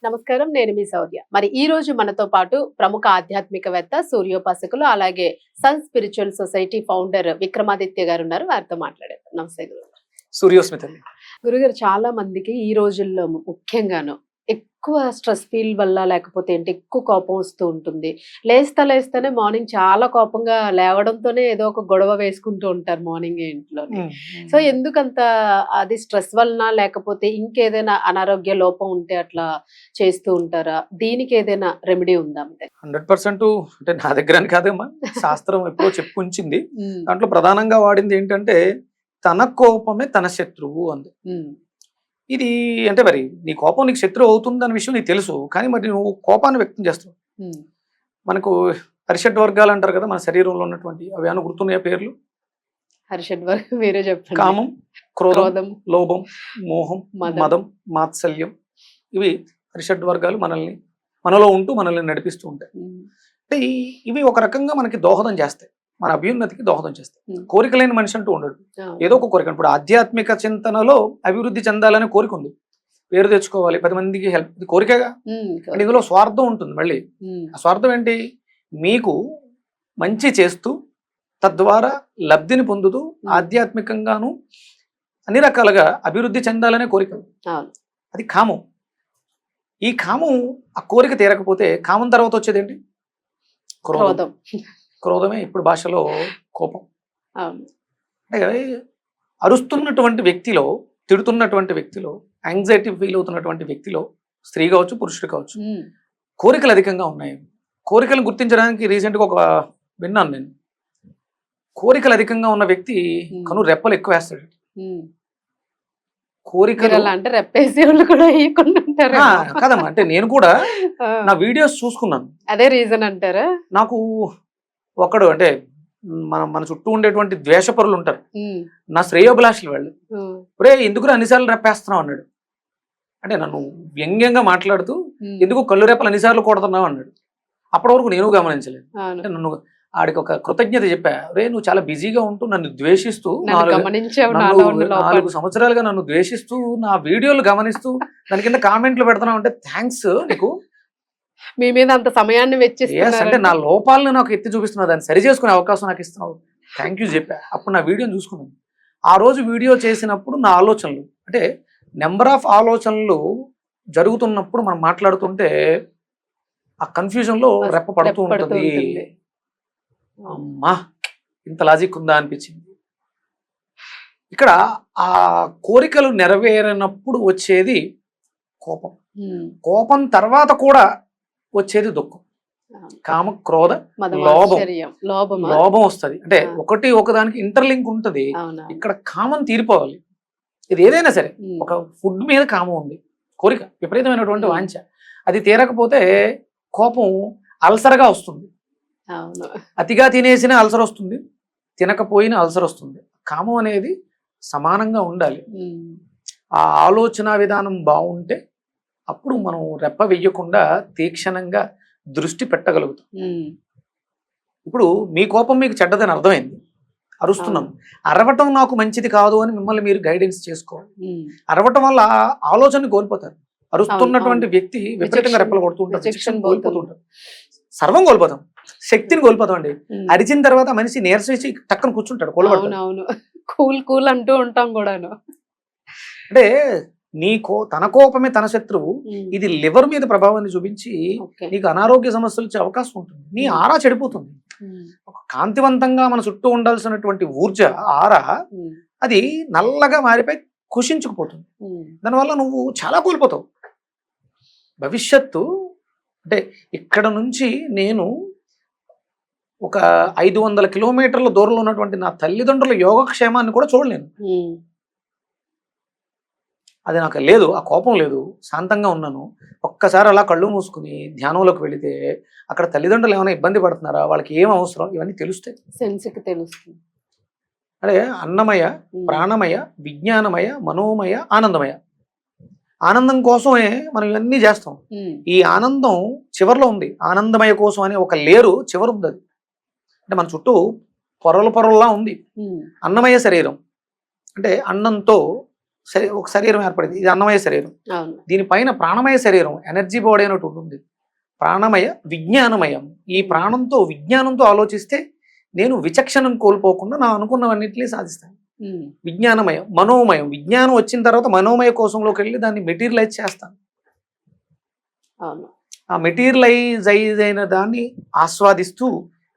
నమస్కారం. నేను మీ సౌర్య. మరి ఈ రోజు మనతో పాటు ప్రముఖ ఆధ్యాత్మికవేత్త, సూర్యోపాసకులు, అలాగే sun spiritual society founder Vikramaditya గారు ఉన్నారు. వారితో మాట్లాడేద్దాం. నమస్తే గురుగారు. సూర్యోస్మిత. గురుగారు, చాలా మందికి ఈ రోజుల్లో ముఖ్యంగాను ఎక్కువ స్ట్రెస్ ఫీల్ వల్ల లేకపోతే ఏంటి ఎక్కువ కోపం వస్తూ ఉంటుంది. లేస్తేనే మార్నింగ్ చాలా కోపంగా లేవడంతోనే ఏదో ఒక గొడవ వేసుకుంటూ ఉంటారు మార్నింగ్ ఇంట్లోనే. సో ఎందుకంత అది స్ట్రెస్ వలన లేకపోతే ఇంకేదైనా అనారోగ్య లోపం ఉంటే అట్లా చేస్తూ ఉంటారా? దీనికి ఏదైనా రెమెడీ ఉందా? 100% అంటే నా దగ్గర అని కాదమ్మా, శాస్త్రం ఎప్పుడో చెప్పుకుంచింది. దాంట్లో ప్రధానంగా వాడింది ఏంటంటే తన కోపమే తన శత్రువు అంది. ఇది అంటే మరి నీ కోపం నీకు శత్రువు అవుతుంది అనే విషయం నీకు తెలుసు, కానీ మరి నువ్వు కోపాన్ని వ్యక్తం చేస్తావు. మనకు హరిషడ్ వర్గాలు అంటారు కదా మన శరీరంలో ఉన్నటువంటి, అవి ఏమైనా గుర్తున్నాయా పేర్లు? హరిషడ్ వర్గం మీరే చెప్పండి. కామం, క్రోధం, లోభం, మోహం, మదం, మాత్సల్యం. ఇవి హరిషడ్ వర్గాలు మనలో ఉంటూ మనల్ని నడిపిస్తూ ఉంటాయి. అంటే ఇవి ఒక రకంగా మనకి దోహదం చేస్తాయి, మన అభ్యున్నతికి దోహదం చేస్తాయి. కోరిక లేని మనిషి అంటూ ఉండడు, ఏదో ఒక కోరిక. ఇప్పుడు ఆధ్యాత్మిక చింతనలో అభివృద్ధి చెందాలనే కోరిక ఉంది, పేరు తెచ్చుకోవాలి, 10 మందికి హెల్ప్, ఇది కోరికగా. ఇందులో స్వార్థం ఉంటుంది. మళ్ళీ ఆ స్వార్థం ఏంటి? మీకు మంచి చేస్తూ తద్వారా లబ్ధిని పొందుతూ ఆధ్యాత్మికంగాను అన్ని రకాలుగా అభివృద్ధి చెందాలనే కోరిక. అది కామం. ఈ కామం, ఆ కోరిక తీరకపోతే కామం తర్వాత వచ్చేది ఏంటి? క్రోధం. క్రోధమే ఇప్పుడు భాషలో కోపం. అంటే అరుస్తున్నటువంటి వ్యక్తిలో, తిడుతున్నటువంటి వ్యక్తిలో, యాంగ్జైటీ ఫీల్ అవుతున్నటువంటి వ్యక్తిలో, స్త్రీ కావచ్చు పురుషుడు కావచ్చు, కోరికలు అధికంగా ఉన్నాయి. కోరికలను గుర్తించడానికి రీసెంట్గా ఒక విన్నాను నేను. కోరికలు అధికంగా ఉన్న వ్యక్తి కను రెప్పలు ఎక్కువ వేస్తాడు. కోరికలు అంటే రెప్పేసి వాళ్ళు కూడా కదమ్మా, అంటే నేను కూడా నా వీడియోస్ చూసుకున్నాను. అదే రీజన్ అంటారా? నాకు ఒకడు అంటే మన చుట్టూ ఉండేటువంటి ద్వేషపరులు ఉంటారు, నా శ్రేయోభిలాషులు వాళ్ళు. ఒరే ఎందుకు అన్నిసార్లు రెప్పేస్తున్నావు అన్నాడు. అంటే నన్ను వ్యంగ్యంగా మాట్లాడుతూ ఎందుకు కళ్ళు రెప్పలు అన్నిసార్లు కొడుతున్నావు అన్నాడు. అప్పటి వరకు నేను గమనించలేదు. అంటే నన్ను ఆడికి ఒక కృతజ్ఞత చెప్పా, రే నువ్వు చాలా బిజీగా ఉంటూ నన్ను ద్వేషిస్తూ 4 సంవత్సరాలుగా నన్ను ద్వేషిస్తూ నా వీడియోలు గమనిస్తూ దాని కింద కామెంట్లు పెడుతున్నావు అంటే థ్యాంక్స్ నీకు, మీ మీద అంత సమయాన్ని వెచ్చిస్తున్నారు అంటే నా లోపాలను నాకు ఎత్తి చూపిస్తున్నావు, దాన్ని సరి చేసుకునే అవకాశం నాకు ఇస్తున్నావు, థ్యాంక్ యూ చెప్పా. అప్పుడు నా వీడియోని చూసుకున్నాను. ఆ రోజు వీడియో చేసినప్పుడు నా ఆలోచనలు, అంటే నెంబర్ ఆఫ్ ఆలోచనలు జరుగుతున్నప్పుడు మనం మాట్లాడుతుంటే ఆ కన్ఫ్యూజన్లో రెప్ప పడుతూ ఉంటుంది. అమ్మా ఇంత లాజిక్ ఉందా అనిపించింది. ఇక్కడ ఆ కోరికలు నెరవేరినప్పుడు వచ్చేది కోపం. కోపం తర్వాత కూడా వచ్చేది దుఃఖం. కామ, క్రోధ, లోభం వస్తుంది. అంటే ఒకదానికి ఇంటర్లింక్ ఉంటుంది. ఇక్కడ కామం తీరిపోవాలి. ఇది ఏదైనా సరే, ఒక ఫుడ్ మీద కామం ఉంది, కోరిక, విపరీతమైనటువంటి వాంఛ, అది తీరకపోతే కోపం అల్సర్గా వస్తుంది. అతిగా తినేసిన అల్సర్ వస్తుంది, తినకపోయిన అల్సర్ వస్తుంది. కామం అనేది సమానంగా ఉండాలి. ఆ ఆలోచన విధానం బాగుంటే అప్పుడు మనం రెప్ప వెయ్యకుండా తీక్షణంగా దృష్టి పెట్టగలుగుతాం. ఇప్పుడు మీ కోపం మీకు చెడ్డదని అర్థమైంది, అరుస్తున్నాం. అరవటం నాకు మంచిది కాదు అని మిమ్మల్ని మీరు గైడెన్స్ చేసుకోవాలి. అరవటం వల్ల ఆలోచన కోల్పోతారు. అరుస్తున్నటువంటి వ్యక్తి విపరీతంగా రెప్పలు కొడుతూ ఉంటారు, కోల్పోతూ ఉంటారు, సర్వం కోల్పోతాం, శక్తిని కోల్పోతాం అండి. అరిచిన తర్వాత మనిషి నీరసించి టక్కన కూర్చుంటాడు, కూల్ అంటూ ఉంటాం కూడాను. అంటే తన కోపమే తన శత్రువు. ఇది లివర్ మీద ప్రభావాన్ని చూపించి నీకు అనారోగ్య సమస్యలు వచ్చే అవకాశం ఉంటుంది. నీ ఆరా చెడిపోతుంది. ఒక కాంతివంతంగా మన చుట్టూ ఉండాల్సినటువంటి ఊర్జ ఆరా అది నల్లగా మారిపోయి కుషించుకుపోతుంది. దానివల్ల నువ్వు చాలా కోల్పోతావు. భవిష్యత్తు అంటే ఇక్కడ నుంచి నేను ఒక 500 కిలోమీటర్ల దూరంలో ఉన్నటువంటి నా తల్లిదండ్రుల యోగక్షేమాన్ని కూడా చూడలేను. అది నాకు లేదు, ఆ కోపం లేదు, శాంతంగా ఉన్నాను. ఒక్కసారి అలా కళ్ళు మూసుకుని ధ్యానంలోకి వెళితే అక్కడ తల్లిదండ్రులు ఏమైనా ఇబ్బంది పడుతున్నారా, వాళ్ళకి ఏం అవసరం, ఇవన్నీ తెలుస్తాయి. సెన్స్కి తెలుస్తుంది. అంటే అన్నమయ, ప్రాణమయ, విజ్ఞానమయ, మనోమయ, ఆనందమయ. ఆనందం కోసమే మనం ఇవన్నీ చేస్తాం. ఈ ఆనందం చివరిలో ఉంది. ఆనందమయ కోసం అనే ఒక లేరు చివరి ఉంది. అది అంటే మన చుట్టూ పొరల పొరల్లా ఉంది. అన్నమయ శరీరం అంటే అన్నంతో ఒక శరీరం ఏర్పడింది, ఇది అన్నమయ శరీరం. అవును. దీనిపైన ప్రాణమయ శరీరం, ఎనర్జీ బాడీ అనేటు ఉంటుంది. ప్రాణమయ విజ్ఞానమయం. ఈ ప్రాణంతో విజ్ఞానంతో ఆలోచిస్తే నేను విచక్షణం కోల్పోకుండా నా అనుకున్నవన్నింటినీ సాధిస్తాను. విజ్ఞానమయం, మనోమయం. విజ్ఞానం వచ్చిన తర్వాత మనోమయ కోసంలోకి వెళ్ళి దాన్ని మెటీరియలైజ్ చేస్తాను. అవును. ఆ మెటీరియలైజ్ అయిన దాన్ని ఆస్వాదిస్తూ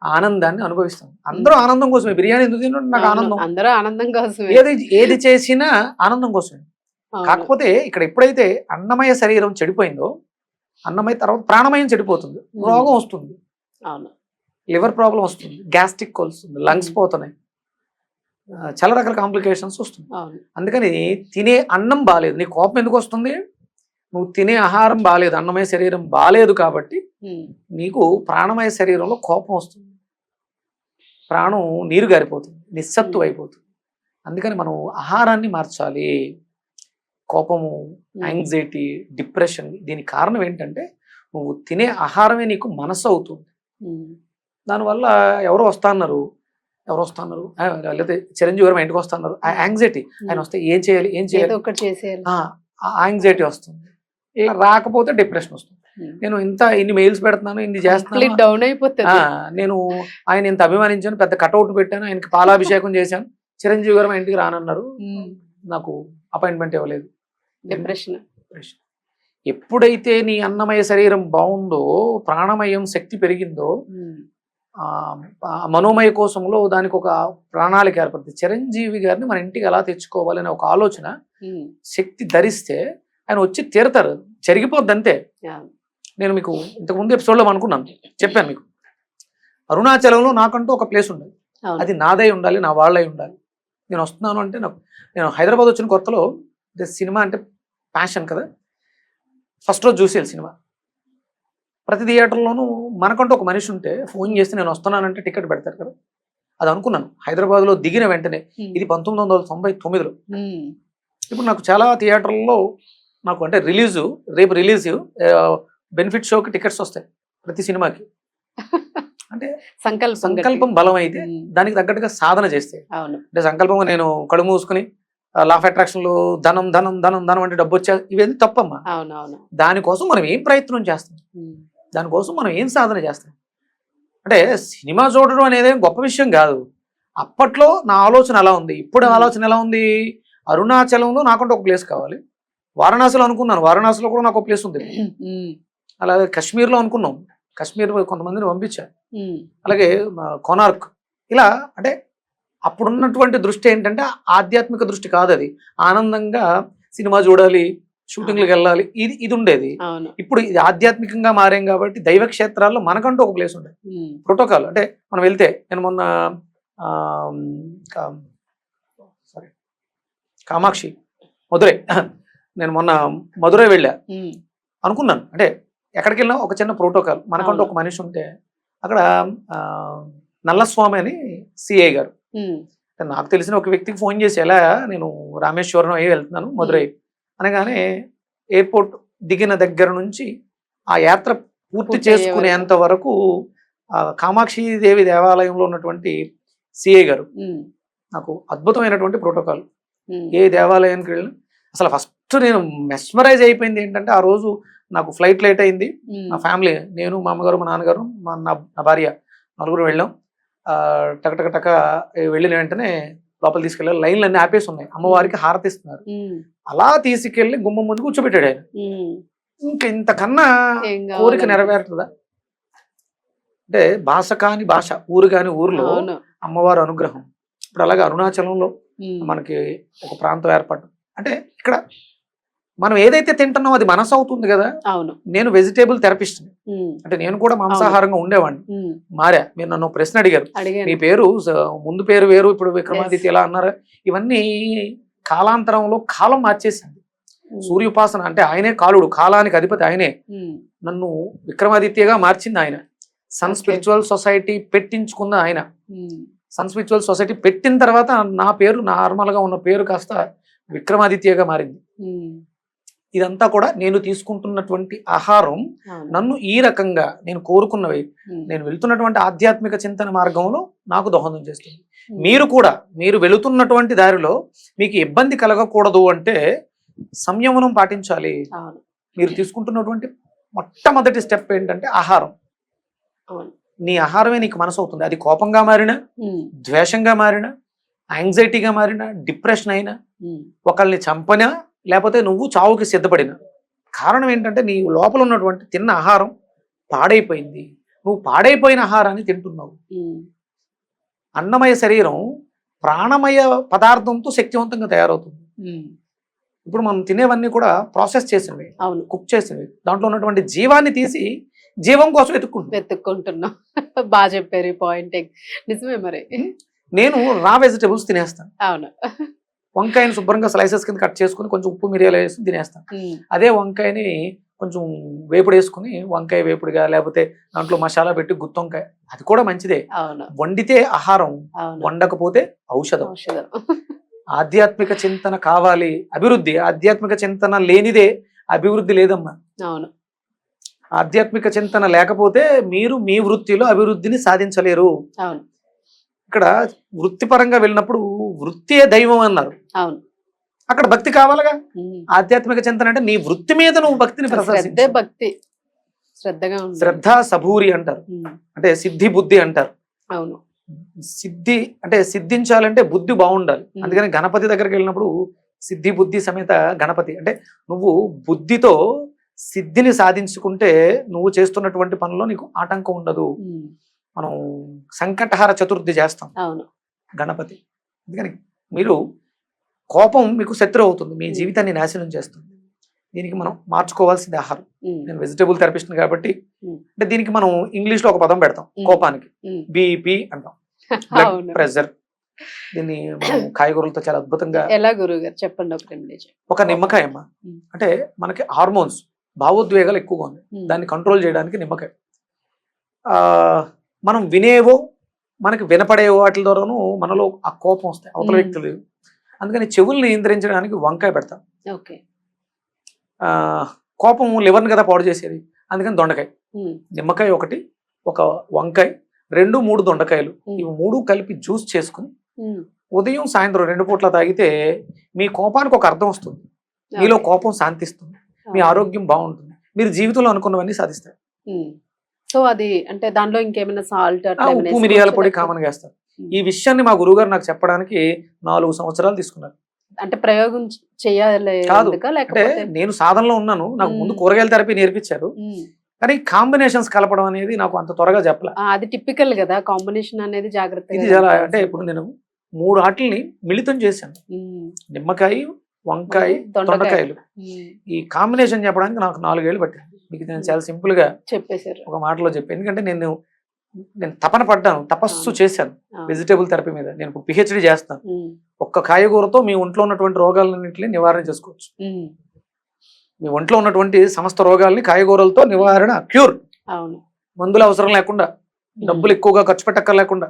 ఆనందాన్ని అనుభవిస్తాం. అందరూ ఆనందం కోసమే. బిర్యానీ ఎందుకు తింటే నాకు ఆనందం. అందరూ ఆనందం కోసమే. ఏది చేసినా ఆనందం కోసమే. కాకపోతే ఇక్కడ ఎప్పుడైతే అన్నమయ శరీరం చెడిపోయిందో, అన్నమయ తర్వాత ప్రాణమయం చెడిపోతుంది, రోగం వస్తుంది. అవును. లివర్ ప్రాబ్లం వస్తుంది, గ్యాస్ట్రిక్ వస్తుంది, లంగ్స్ పోతున్నాయి, చాలా రకాల కాంప్లికేషన్స్ వస్తుంది. అందుకని తినే అన్నం బాగాలేదు, నీ కోపం ఎందుకు వస్తుంది? నువ్వు తినే ఆహారం బాగాలేదు, అన్నమయ శరీరం బాగాలేదు కాబట్టి నీకు ప్రాణమయ శరీరంలో కోపం వస్తుంది, ప్రాణం నీరు గారిపోతుంది, నిస్సత్తు అయిపోతుంది. అందుకని మనం ఆహారాన్ని మార్చాలి. కోపము, యాంగ్జైటీ, డిప్రెషన్, దీనికి కారణం ఏంటంటే నువ్వు తినే ఆహారమే నీకు మనసు అవుతుంది. దానివల్ల ఎవరు వస్తున్నారు లేకపోతే చిరంజీవి గారు మా ఇంటికి వస్తున్నారు, ఆ యాంగ్జైటీ, ఆయన వస్తే ఏం చేయాలి యాంగ్జైటీ వస్తుంది. రాకపోతే డిప్రెషన్ వస్తుంది. నేను ఇన్ని మెయిల్స్ పెడుతున్నాను, ఇన్ని చేస్తున్నాను, డౌన్ అయిపోతుంది. నేను ఆయన ఇంత అభిమానించాను, పెద్ద కటౌట్ పెట్టాను, ఆయనకి పాలాభిషేకం చేశాను, చిరంజీవి గారు మా ఇంటికి రానన్నారు, నాకు అపాయింట్మెంట్ ఇవ్వలేదు. డిప్రెషన్. ఎప్పుడైతే నీ అన్నమయ శరీరం బాగుందో, ప్రాణమయం శక్తి పెరిగిందో, మనోమయ కోసంలో దానికి ఒక ప్రణాళిక ఏర్పడుతుంది. చిరంజీవి గారిని మన ఇంటికి ఎలా తెచ్చుకోవాలనే ఒక ఆలోచన శక్తి ధరిస్తే ఆయన వచ్చి తీరతారు, జరిగిపోద్ది అంతే. నేను మీకు ఇంతకుముందు ఎపిసోడ్లో అనుకున్నాను, చెప్పాను మీకు, అరుణాచలంలో నాకంటూ ఒక ప్లేస్ ఉండాలి, అది నాదై ఉండాలి, నా వాళ్ళై ఉండాలి. నేను వస్తున్నాను అంటే నేను హైదరాబాద్ వచ్చిన కొత్తలో సినిమా అంటే ప్యాషన్ కదా, ఫస్ట్ రోజు చూసేయాలి సినిమా. ప్రతి థియేటర్లోనూ మనకంటూ ఒక మనిషి ఉంటే ఫోన్ చేస్తే నేను వస్తున్నానంటే టికెట్ పెడతారు కదా, అది అనుకున్నాను హైదరాబాద్లో దిగిన వెంటనే. ఇది 1999లో. ఇప్పుడు నాకు చాలా థియేటర్లలో నాకు అంటే రేపు రిలీజ్ బెనిఫిట్ షోకి టికెట్స్ వస్తాయి ప్రతి సినిమాకి. అంటే సంకల్పం బలం అయితే దానికి తగ్గట్టుగా సాధన చేస్తే, అంటే సంకల్పంగా నేను కళ్ళు మూసుకుని లా ఆఫ్ అట్రాక్షన్లు ధనం ధనం ధనం ధనం అంటే డబ్బు వచ్చా, ఇవేది తప్పమ్మా. దానికోసం మనం ఏం ప్రయత్నం చేస్తాం, దానికోసం మనం ఏం సాధన చేస్తాం. అంటే సినిమా చూడడం అనేది గొప్ప విషయం కాదు. అప్పట్లో నా ఆలోచన ఎలా ఉంది, ఇప్పుడు ఆలోచన ఎలా ఉంది. అరుణాచలంలో నాకంటే ఒక ప్లేస్ కావాలి, వారణాసిలో అనుకున్నాను, వారణాసిలో కూడా నాకు ఒక ప్లేస్ ఉంది. అలాగే కాశ్మీర్లో అనుకున్నాం, కాశ్మీర్ కొంతమందిని పంపించారు. అలాగే కోనార్క్. ఇలా అంటే అప్పుడున్నటువంటి దృష్టి ఏంటంటే ఆధ్యాత్మిక దృష్టి కాదు, అది ఆనందంగా సినిమా చూడాలి, షూటింగ్లకు వెళ్ళాలి, ఇది ఉండేది. ఇప్పుడు ఇది ఆధ్యాత్మికంగా మారాం కాబట్టి దైవ క్షేత్రాల్లో మనకంటూ ఒక ప్లేస్ ఉండేది. ప్రోటోకాల్ అంటే మనం వెళ్తే, నేను మొన్న కామాక్షి మధురై, నేను మొన్న మధురై వెళ్ళా అనుకున్నాను. అంటే ఎక్కడికి వెళ్ళినా ఒక చిన్న ప్రోటోకాల్, మనకంటూ ఒక మనిషి ఉంటే. అక్కడ నల్లస్వామి అని సిఐ గారు, నాకు తెలిసిన ఒక వ్యక్తికి ఫోన్ చేసి, ఎలా నేను రామేశ్వరం అయ్యి వెళ్తున్నాను మధురై అనగానే, ఎయిర్పోర్ట్ దిగిన దగ్గర నుంచి ఆ యాత్ర పూర్తి చేసుకునేంత వరకు కామాక్షి దేవి దేవాలయంలో ఉన్నటువంటి సిఐ గారు నాకు అద్భుతమైనటువంటి ప్రోటోకాల్. ఏ దేవాలయానికి వెళ్ళినా అసలు ఫస్ట్ నేను మెస్మరైజ్ అయిపోయింది ఏంటంటే, ఆ రోజు నాకు ఫ్లైట్ లేట్ అయింది, నా ఫ్యామిలీ, నేను మా అమ్మగారు మా నాన్నగారు నా భార్య నలుగురు వెళ్ళాం. టక వెళ్ళిన వెంటనే లోపల తీసుకెళ్ళాలి, లైన్లు అన్ని ఆపేసి ఉన్నాయి, అమ్మవారికి హారతి ఇస్తున్నారు. అలా తీసుకెళ్లి గుమ్మం ముందు కూర్చోబెట్టాడు ఆయన. ఇంకా ఇంతకన్నా కోరిక నెరవేరుతుందా? అంటే భాష కాని భాష, ఊరు కాని ఊర్లో అమ్మవారి అనుగ్రహం. ఇప్పుడు అలాగే అరుణాచలంలో మనకి ఒక ప్రాంతం ఏర్పడడం అంటే, ఇక్కడ మనం ఏదైతే తింటున్నామో అది మనసు అవుతుంది కదా. నేను వెజిటేబుల్ థెరపిస్ట్, అంటే నేను కూడా మాంసాహారంగా ఉండేవాడిని, మారా. మీరు నన్ను ప్రశ్న అడిగారు, మీ పేరు ముందు పేరు వేరు, ఇప్పుడు విక్రమాదిత్య ఎలా అన్నారు. ఇవన్నీ కాలాంతరంలో కాలం మార్చేసింది. సూర్యోపాసన అంటే ఆయనే కాలుడు, కాలానికి అధిపతి ఆయనే. నన్ను విక్రమాదిత్యగా మార్చింది ఆయన. సన్ స్పిరిచువల్ సొసైటీ పెట్టించుకున్న ఆయన. సన్ స్పిరిచువల్ సొసైటీ పెట్టిన తర్వాత నా పేరు, నార్మల్ గా ఉన్న పేరు కాస్త విక్రమాదిత్యగా మారింది. ఇదంతా కూడా నేను తీసుకుంటున్నటువంటి ఆహారం నన్ను ఈ రకంగా నేను కోరుకున్నవి, నేను వెళ్తున్నటువంటి ఆధ్యాత్మిక చింతన మార్గంలో నాకు దోహదం చేస్తుంది. మీరు కూడా మీరు వెళుతున్నటువంటి దారిలో మీకు ఇబ్బంది కలగకూడదు అంటే సంయమనం పాటించాలి. అవును. మీరు తీసుకుంటున్నటువంటి మొట్టమొదటి స్టెప్ ఏంటంటే ఆహారం. అవును. నీ ఆహారమే నీకు మనసు అవుతుంది. అది కోపంగా మారినా, ద్వేషంగా మారినా, యాంగ్జైటీగా మారినా, డిప్రెషన్ అయినా, ఒకళ్ళని చంపనా, లేకపోతే నువ్వు చావుకి సిద్ధపడినా, కారణం ఏంటంటే నీ లోపల ఉన్నటువంటి తిన్న ఆహారం పాడైపోయింది. నువ్వు పాడైపోయిన ఆహారాన్ని తింటున్నావు. అన్నమయ శరీరం ప్రాణమయ పదార్థంతో శక్తివంతంగా తయారవుతుంది. ఇప్పుడు మనం తినేవన్నీ కూడా ప్రాసెస్ చేసినవి, అవును, కుక్ చేసినవి. దాంట్లో ఉన్నటువంటి జీవాన్ని తీసి జీవం కోసం వెతుక్కుంటున్నాం. బాగా చెప్పారు ఈ పాయింట్. నిజమే. మరి నేను రా వెజిటబుల్స్ తినేస్తాను. అవును. వంకాయని శుభ్రంగా స్లైసెస్ కింద కట్ చేసుకుని కొంచెం ఉప్పు మిరియాలు వేసి తినేస్తాను. అదే వంకాయని కొంచెం వేపుడు వేసుకుని, వంకాయ వేపుడుగా, లేకపోతే దాంట్లో మసాలా పెట్టి గుత్తొంకాయ, అది కూడా మంచిదే. వండితే ఆహారం, వండకపోతే ఔషధం. ఆధ్యాత్మిక చింతన కావాలి, అభివృద్ధి. ఆధ్యాత్మిక చింతన లేనిదే అభివృద్ధి లేదమ్మా. అవును. ఆధ్యాత్మిక చింతన లేకపోతే మీరు మీ వృత్తిలో అభివృద్ధిని సాధించలేరు. అవును. ఇక్కడ వృత్తిపరంగా వెళ్ళినప్పుడు వృత్తియే దైవం అన్నారు. అవును. అక్కడ భక్తి కావాలిగా. ఆధ్యాత్మిక చింతన అంటే నీ వృత్తి మీద నువ్వు భక్తిని ప్రదర్శించే భక్తి, శ్రద్ధగా, శ్రద్ధ సబూరి అంటారు. అంటే సిద్ధి బుద్ధి అంటారు. అవును. సిద్ధి అంటే సిద్ధించాలంటే బుద్ధి బాగుండాలి. అందుకని గణపతి దగ్గరికి వెళ్ళినప్పుడు సిద్ధి బుద్ధి సమేత గణపతి అంటే నువ్వు బుద్ధితో సిద్ధిని సాధించుకుంటే నువ్వు చేస్తున్నటువంటి పనుల్లో నీకు ఆటంకం ఉండదు. మనం సంకటహార చతుర్థి చేస్తాం. అవును. గణపతి. అందుకని మీరు కోపం మీకు శత్రు అవుతుంది, మీ జీవితాన్ని నాశనం చేస్తుంది. దీనికి మనం మార్చుకోవాల్సింది ఆహారం. నేను వెజిటబుల్ థెరపిస్ట్ కాబట్టి అంటే దీనికి మనం ఇంగ్లీష్ లో ఒక పదం పెడతాం కోపానికి, బీపీ అంటాం, బ్లడ్ ప్రెషర్. దీన్ని మనం కాయగూరలతో చాలా అద్భుతంగా. ఎలా గురువుగారు చెప్పండి ఒక రెమెడీ. ఒక నిమ్మకాయ అమ్మ. అంటే మనకి హార్మోన్స్, భావోద్వేగాలు ఎక్కువగా ఉన్నాయి, దాన్ని కంట్రోల్ చేయడానికి నిమ్మకాయ. మనం వినేవో మనకి వినపడేవో వాటి ద్వారాను మనలో ఆ కోపం వస్తాయి అవతల వ్యక్తులు. అందుకని చెవుల్ని నియంత్రించడానికి వంకాయ పెడతాం. ఓకే. కోపం లివర్ని కదా పాడు చేసేది, అందుకని దొండకాయ. నిమ్మకాయ ఒకటి, ఒక వంకాయ, 2-3 దొండకాయలు, ఇవి 3 కలిపి జ్యూస్ చేసుకుని ఉదయం సాయంత్రం 2 పూట్ల తాగితే మీ కోపానికి ఒక అర్థం వస్తుంది, మీలో కోపం శాంతిస్తుంది, మీ ఆరోగ్యం బాగుంటుంది, మీరు జీవితంలో అనుకున్నవన్నీ సాధిస్తారు. సో అది అంటే దాంట్లో ఇంకేమైనా సాల్ట్, ఉప్పు మిరియాల పొడి కామన్ వేస్తారు. ఈ విషయాన్ని మా గురువుగారు నాకు చెప్పడానికి 4 సంవత్సరాలు తీసుకున్నారు. అంటే ప్రయోగం చేయాలి కాదు, అంటే నేను సాధనలో ఉన్నాను, నాకు ముందు కూరగాయల థెరపీ నేర్పించారు, కానీ కాంబినేషన్స్ కలపడం అనేది నాకు అంత త్వరగా చెప్పలే. అది టిపికల్ కదా కాంబినేషన్ అనేది, జాగ్రత్తగా. ఇది చాలా అంటే ఇప్పుడు నేను 3 ఆటల్ని మిళితం చేశాను, నిమ్మకాయ, వంకాయ, దొండకాయలు. ఈ కాంబినేషన్ చెప్పడానికి నాకు 4 ఏళ్ళు పట్టింది. మీకు నేను చాలా సింపుల్ గా చెప్పేశారు, ఒక మాటలో చెప్పాను. ఎందుకంటే నేను తపన పడ్డాను, తపస్సు చేశాను వెజిటేబుల్ థెరపీ మీద. నేను ఇప్పుడు పిహెచ్డి చేస్తాను. ఒక్క కాయగూరతో మీ ఒంట్లో ఉన్నటువంటి రోగాలన్నింటినీ నివారణ చేసుకోవచ్చు. మీ ఒంట్లో ఉన్నటువంటి సమస్త రోగాల్ని కాయగూరలతో నివారణ, క్యూర్. మందులు అవసరం లేకుండా, డబ్బులు ఎక్కువగా ఖర్చు పెట్టక్కర్లేకుండా,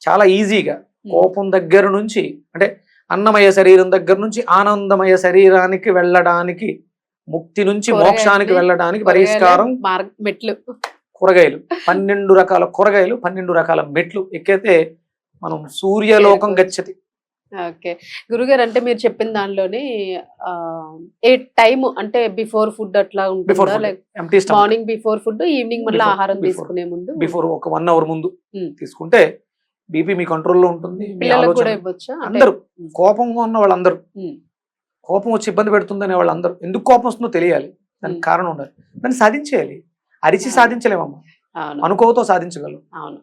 చాలా ఈజీగా కోపం దగ్గర నుంచి, అంటే అన్నమయ శరీరం దగ్గర నుంచి ఆనందమయ శరీరానికి వెళ్ళడానికి, ముక్తి నుంచి మోక్షానికి వెళ్ళడానికి పరిష్కారం మెట్లు. కూరగాయలు 12 రకాల కూరగాయలు, 12 రకాల మెట్లు ఎక్కితే మనం సూర్యలోకం గచ్చతి. ఓకే గురుగారు, అంటే మీరు చెప్పిన దానిలోనే ఏ టైం అంటే బిఫోర్ ఫుడ్ అట్లా ఉంటుందా, మార్నింగ్ బిఫోర్ ఫుడ్, ఈవినింగ్ మళ్ళీ ఆహారం తీసుకునే ముందు, బిఫోర్ ఒక 1 అవర్ ముందు తీసుకుంటే బీపీ మీ కంట్రోల్లో ఉంటుంది. అందరూ కోపంగా ఉన్న వాళ్ళందరూ, కోపం వచ్చి ఇబ్బంది పెడుతుందనే వాళ్ళందరూ, ఎందుకు కోపం వస్తుందో తెలియాలి, దానికి కారణం ఉండాలి, దాన్ని సాధించేయాలి. అరిచి సాధించలేమమ్మా, అనుకోవతో సాధించగలరు. అవును,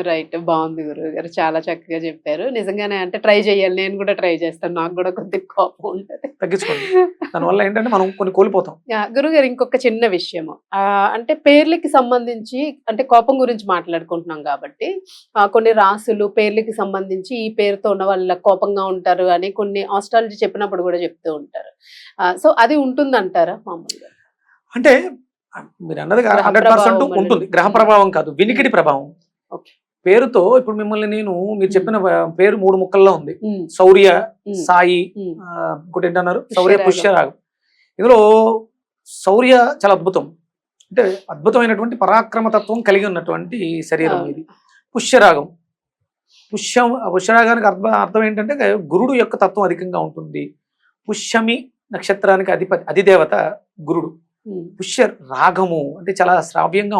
రైట్. బాగుంది గురువు గారు, చాలా చక్కగా చెప్పారు. నిజంగానే అంటే ట్రై చేయాలి, నేను కూడా ట్రై చేస్తాను, నాకు కూడా కొద్దిగా కోపం ఉంటుంది, తగ్గించుకోండి. దానివల్ల ఏంటంటే మనం కొన్ని కోల్పోతాం. గురుగారు ఇంకొక చిన్న విషయము, అంటే పేర్లకి సంబంధించి, అంటే కోపం గురించి మాట్లాడుకుంటున్నాం కాబట్టి కొన్ని రాసులు పేర్లకి సంబంధించి ఈ పేరుతో ఉన్న వాళ్ళ కోపంగా ఉంటారు అని కొన్ని ఆస్ట్రాలజీ చెప్పినప్పుడు కూడా చెప్తూ ఉంటారు. సో అది ఉంటుందంటారా మామూలుగా? అంటే మీరు అన్నది 100% ఉంటుంది, గ్రహ ప్రభావం కాదు, వినికిడి ప్రభావం. పేరుతో ఇప్పుడు మిమ్మల్ని మీరు చెప్పిన పేరు 3 ముక్కల్లో ఉంది, శౌర్య, సాయి, ఇంకోటి ఏంటన్నారు, శౌర్య, పుష్యరాగం. ఇందులో శౌర్య చాలా అద్భుతం, అంటే అద్భుతమైనటువంటి పరాక్రమతత్వం కలిగి ఉన్నటువంటి శరీరం ఇది. పుష్యరాగం పుష్యరాగానికి అర్థం ఏంటంటే గురుడు యొక్క తత్వం అధికంగా ఉంటుంది. పుష్యమి నక్షత్రానికి అధిదేవత గురుడు. పుష్య రాగము అంటే చాలా శ్రావ్యంగా